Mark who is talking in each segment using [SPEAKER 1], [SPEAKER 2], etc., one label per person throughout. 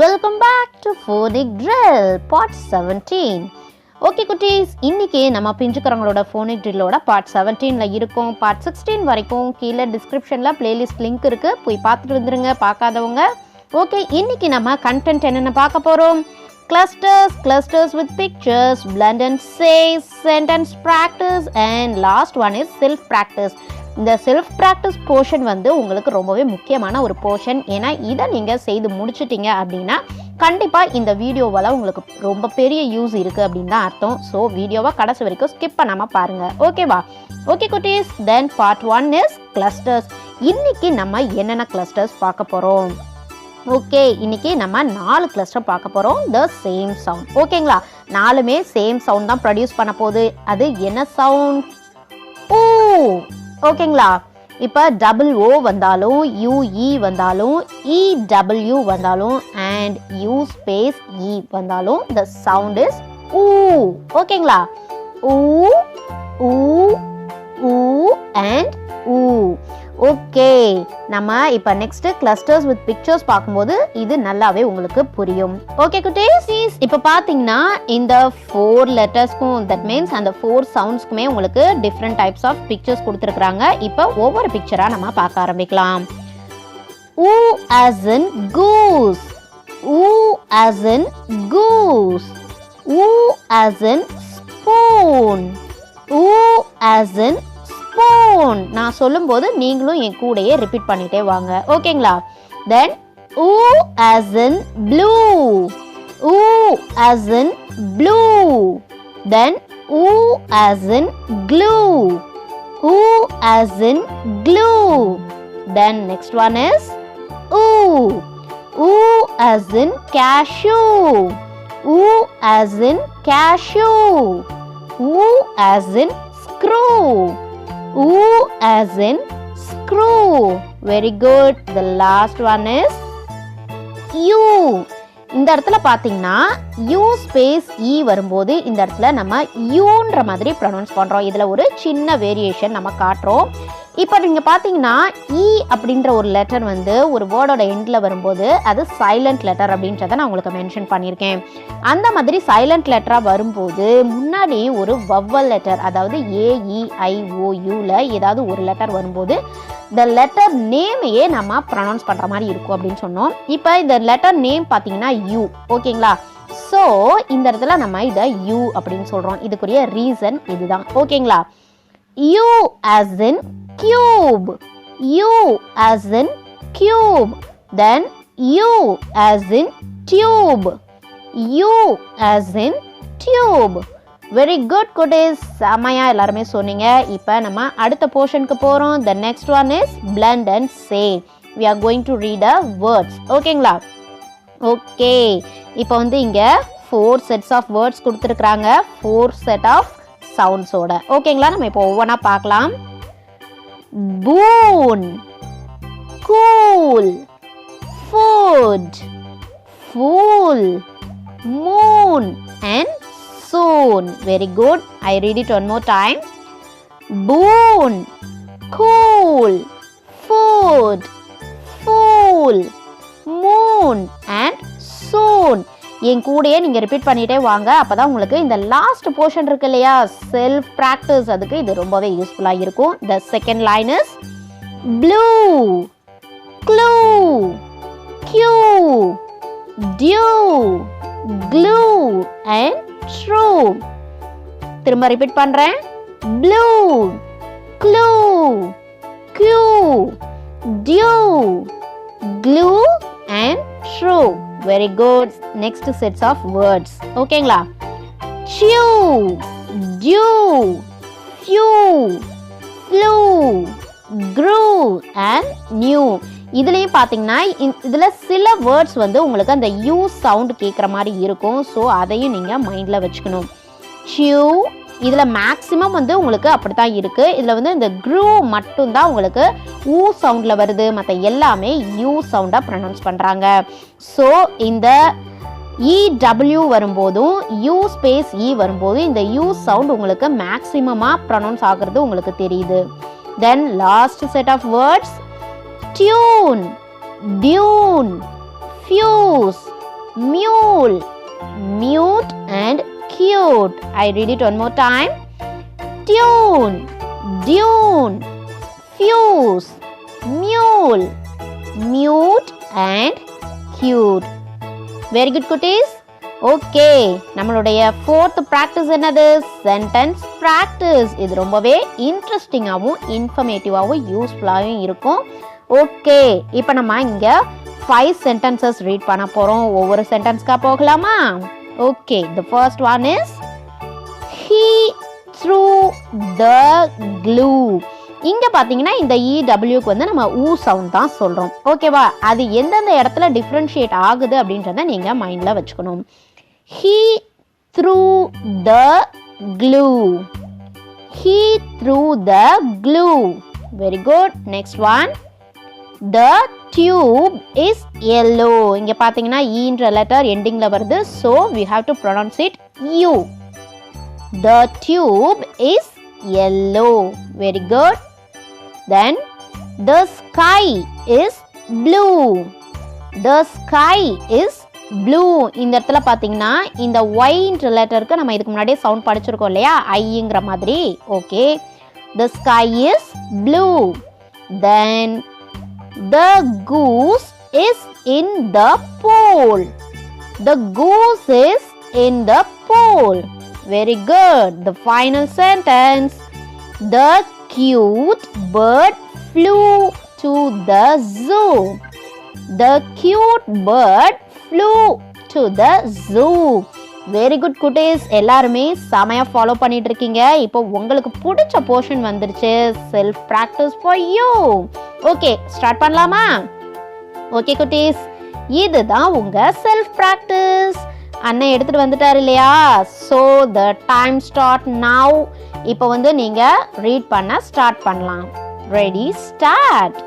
[SPEAKER 1] welcome back to Phonic Drill part 17. Okay குட்டீஸ், இன்னைக்கு நம்ம பிஞ்சுக்கரங்களோட Phonic Drillோட part 17ல இருக்கும். part 16 வரைக்கும் கீழே டிஸ்கிரிப்ஷன்ல பிளேலிஸ்ட் லிங்க் இருக்கு, போய் பார்த்துட்டு வந்துருங்க பார்க்காதவங்க. ஓகே, இன்னைக்கு நம்ம கண்டென்ட் என்னென்ன பார்க்க போறோம்? clusters with pictures, blend and say, sentence practice, and last one is self practice. இந்த செல்ஃப் ப்ராக்டிஸ் போர்ஷன் வந்து உங்களுக்கு ரொம்பவே முக்கியமான ஒரு போர்ஷன். ஏன்னா இதை நீங்கள் செய்து முடிச்சிட்டிங்க அப்படின்னா கண்டிப்பாக இந்த வீடியோவால் உங்களுக்கு ரொம்ப பெரிய யூஸ் இருக்குது அப்படின்னு தான் அர்த்தம். ஸோ வீடியோவை கடைசி வரைக்கும் ஸ்கிப் பண்ணாமல் பாருங்கள், ஓகேவா? ஓகே குட்டீஸ், தென் பார்ட் 1 இஸ் கிளஸ்டர்ஸ். இன்னைக்கு நம்ம என்னென்ன கிளஸ்டர்ஸ் பார்க்க போகிறோம்? ஓகே, இன்னைக்கு நம்ம 4 கிளஸ்டர் பார்க்க போகிறோம். த சேம் சவுண்ட், ஓகேங்களா? 4மே சேம் சவுண்ட் தான் ப்ரொடியூஸ் பண்ண போகுது. அது என்ன சவுண்ட்? ஊ, ஓகேங்களா? இப்போ டபுள் ஓ வந்தாலும், யூஇ வந்தாலும், இடபிள்யூ வந்தாலும், அண்ட் யூ ஸ்பேஸ் இ வந்தாலும் த சவுண்ட் இஸ் ஊ, ஓகேங்களா? ஊ ஊ ஊ அண்ட் ஊ. ஓகே, நம்ம இப்போ நெக்ஸ்ட் கிளஸ்டர்ஸ் வித் பிக்சர்ஸ் பார்க்கும்போது இது நல்லாவே உங்களுக்கு புரியும். ஓகே குட்டீஸ், இப்போ பார்த்தீங்கன்னா இந்த 4 லெட்டர்ஸ்க்கும், தட் மீன்ஸ் அந்த 4 சவுண்ட்ஸ்க்குமே உங்களுக்கு டிஃப்ரெண்ட் டைப்ஸ் ஆஃப் பிக்சர்ஸ் கொடுத்துருக்குறாங்க. இப்போ ஒவ்வொரு பிக்சராக நம்ம பார்க்க ஆரம்பிக்கலாம். ஊ as in goose, who as in goose, who as in spoon, who as in spoon. நான் சொல்லும்போது நீங்களும் என் கூடயே ரிப்பீட் பண்ணிட்டே வாங்க, ஓகேங்களா? தென் ஊ as in blue, who as in blue. Then who as in glue, who as in glue. Then next one is ooh, ooh as in cashew, ooh as in cashew, ooh as in screw, ooh as in screw. Very good. The last one is you. இந்த இடத்துல பார்த்தீங்கன்னா you space இ வரும்போது இந்த இடத்துல நம்ம யூன்ற மாதிரி pronounce பண்ணுறோம். இதில் ஒரு சின்ன வேரியேஷன் நம்ம காட்டுறோம். இப்போ நீங்கள் பார்த்தீங்கன்னா இ அப்படின்ற ஒரு லெட்டர் வந்து ஒரு வேர்டோட எண்டில் வரும்போது அது சைலண்ட் லெட்டர் அப்படின்றத நான் உங்களுக்கு மென்ஷன் பண்ணியிருக்கேன். அந்த மாதிரி சைலண்ட் லெட்டராக வரும்போது முன்னாடி ஒரு வவ்வல் லெட்டர், அதாவது ஏஇஐஓயூவில் ஏதாவது ஒரு லெட்டர் வரும்போது இந்த லெட்டர் நேமையே நம்ம ப்ரொனவுன்ஸ் பண்ணுற மாதிரி இருக்கும் அப்படின்னு சொன்னோம். இப்போ இந்த லெட்டர் நேம் பார்த்தீங்கன்னா யூ, ஓகேங்களா? ஸோ இந்த இடத்துல நம்ம இதை யூ அப்படின்னு சொல்கிறோம். இதுக்குரிய ரீசன் இதுதான், ஓகேங்களா? You as in cube, U as in cube. Then U as in tube, U as in tube. Very good குட்டீஸ், செமையா எல்லாருமே சொன்னீங்க. இப்போ நம்ம அடுத்த போர்ஷனுக்கு போகிறோம். The next one is blend and say. We are going to read a words, ஓகேங்களா? Okay, இப்போ வந்து இங்கே 4 sets of words கொடுத்துருக்குறாங்க, 4 set of சவுண்ட்ஸோட, ஓகேங்களா? நம்ம இப்போ ஒவ்வொன்றா பார்க்கலாம். boon, cool, food, fool, moon and soon. Very good. I read it one more time. boon, cool, food, fool, moon and soon. என் கூடயே நீங்கள் ரிப்பீட் பண்ணிகிட்டே வாங்க, அப்போ தான் உங்களுக்கு இந்த லாஸ்ட் போர்ஷன் இருக்கு இல்லையா, செல்ஃப் ப்ராக்டிஸ், அதுக்கு இது ரொம்பவே யூஸ்ஃபுல்லாக இருக்கும். The second line is blue, clue, cue, due, glue and true. திரும்ப ரிப்பீட் பண்ணுறேன். Blue, clue, cue, due, glue and true. Very good. Next sets of words, ஓகேங்களா? chew, dew, few, flew, grew and new. இதுலேயும் பார்த்தீங்கன்னா இதில் சில words வந்து உங்களுக்கு அந்த யூ சவுண்ட் கேட்குற மாதிரி இருக்கும். ஸோ அதையும் நீங்கள் மைண்டில் வச்சுக்கணும். chew இதில் மேக்ஸிமம் வந்து உங்களுக்கு அப்படி தான் இருக்குது. இதில் வந்து இந்த க்ரூ மட்டும்தான் உங்களுக்கு ஊ சவுண்டில் வருது, மற்ற எல்லாமே யூ சவுண்டாக ப்ரொனவுன்ஸ் பண்ணுறாங்க. ஸோ இந்த இடபிள்யூ வரும்போதும் யூ ஸ்பேஸ் இ வரும்போது இந்த யூ சவுண்ட் உங்களுக்கு மேக்ஸிமமாக ப்ரொனவுன்ஸ் ஆகிறது உங்களுக்கு தெரியுது. Then last set of words dune, tune, fuse, mule, mute and cute. I read it one more time. Tune, dune, fuse, mule, mute and cute. Very good குட்டீஸ். Okay, நம்மளுடைய fourth practice என்னது? Sentence practice. இது ரொம்பவே இன்ட்ரெஸ்டிங்காகவும் இன்ஃபர்மேட்டிவாகவும் யூஸ்ஃபுல்லாகவும் இருக்கும். Okay, இப்போ நம்ம இங்கே 5 sentences ரீட் பண்ண போகிறோம். ஒவ்வொரு சென்டென்ஸ்க்காக போகலாமா? Okay, the first one is he threw the glue. இங்கே பார்த்தீங்கன்னா இந்த EWக்கு வந்து நம்ம ஊ சவுண்ட் தான் சொல்கிறோம். ஓகேவா? அது எந்தெந்த இடத்துல டிஃப்ரென்ஷியேட் ஆகுது அப்படின்றத நீங்கள் மைண்டில் வச்சுக்கணும். He threw the glue. He threw the glue. Very good. Next one. The tube is yellow. இங்கே பார்த்தீங்கன்னா ஈன்ற லெட்டர் எண்டிங்கில் வருது. So we have to pronounce it U. The tube is yellow. Very good. Then the sky is blue. The sky is blue. இந்த இடத்துல பார்த்தீங்கன்னா இந்த ஒய்ன்ற லெட்டருக்கு நம்ம இதுக்கு முன்னாடியே சவுண்ட் படிச்சிருக்கோம் இல்லையா, ஐங்கிற மாதிரி. Okay, the sky is blue. Then the goose is in the pool. The goose is in the pool. Very good. The final sentence. The cute bird flew to the zoo. The cute bird flew to the zoo. Very good குட்டீஸ். எல்லாருமே செமையாக follow பண்ணிட்டு இருக்கீங்க. இப்போ உங்களுக்கு பிடிச்ச portion வந்துருச்சு. Self practice for you. Okay, start பண்ணலாமா? ஓகே குட்டீஸ், இதுதான் உங்கள் செல்ஃப் ப்ராக்டிஸ். அண்ணன் எடுத்துகிட்டு வந்துட்டார் இல்லையா? So the time start now. இப்போ வந்து நீங்கள் ரீட் பண்ண ஸ்டார்ட் பண்ணலாம். Ready, start.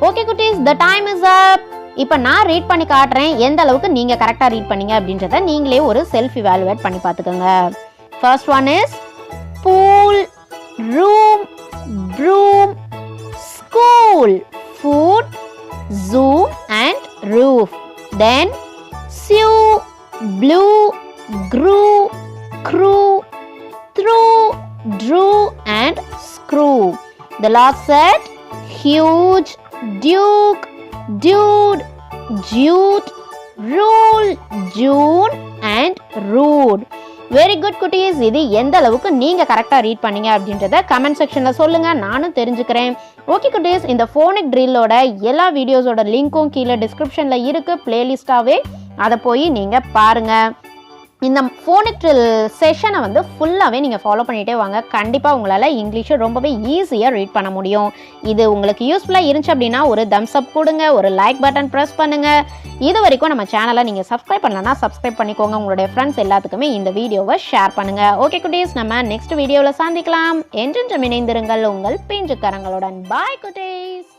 [SPEAKER 1] ஓகே குட்டீஸ், த டைம் இஸ் அப். இப்போ நான் ரீட் பண்ணி காட்டுறேன். எந்த அளவுக்கு நீங்கள் கரெக்டாக ரீட் பண்ணீங்க அப்படின்றத நீங்களே ஒரு செல்ஃப் இவாலுவேட் பண்ணி பார்த்துக்கோங்க. First one is pool, room, broom, school, food, zoom and roof. Then chew, blue, crew, grew, through, true and screw. The last set, huge, duke, dude, jute, rule, june and rude. Very good குட்டீஸ். இது எந்த அளவுக்கு நீங்கள் கரெக்டாக read பண்ணீங்க அப்படின்றத comment செக்ஷனில் சொல்லுங்கள், நானும் தெரிஞ்சுக்கிறேன். ஓகே குட்டீஸ், இந்த ஃபோனிக் ட்ரில்லோட எல்லா வீடியோஸோட லிங்க்கும் கீழே டிஸ்கிரிப்ஷனில் இருக்குது, பிளேலிஸ்ட்டாகவே. அதை போய் நீங்கள் பாருங்கள். இந்த ஃபோனிக் ட்ரில் செஷனை வந்து ஃபுல்லாகவே நீங்கள் ஃபாலோ பண்ணிகிட்டே வாங்க. கண்டிப்பாக உங்களால் இங்கிலீஷை ரொம்பவே ஈஸியாக ரீட் பண்ண முடியும். இது உங்களுக்கு யூஸ்ஃபுல்லாக இருந்துச்சு அப்படின்னா ஒரு தம்ஸ் அப் கொடுங்க, ஒரு லைக் பட்டன் ப்ரெஸ் பண்ணுங்கள். இது வரைக்கும் நம்ம சேனலை நீங்கள் சப்ஸ்கிரைப் பண்ணலன்னா சப்ஸ்கிரைப் பண்ணிக்கோங்க. உங்களுடைய ஃப்ரெண்ட்ஸ் எல்லாத்துக்குமே இந்த வீடியோவை ஷேர் பண்ணுங்கள். ஓகே குட்டீஸ், நம்ம நெக்ஸ்ட் வீடியோவில் சந்திக்கலாம். என்றென்றும் இணைந்திருங்கள் உங்கள் பிஞ்சுக்கரங்களுடன். பாய் குட்டீஸ்.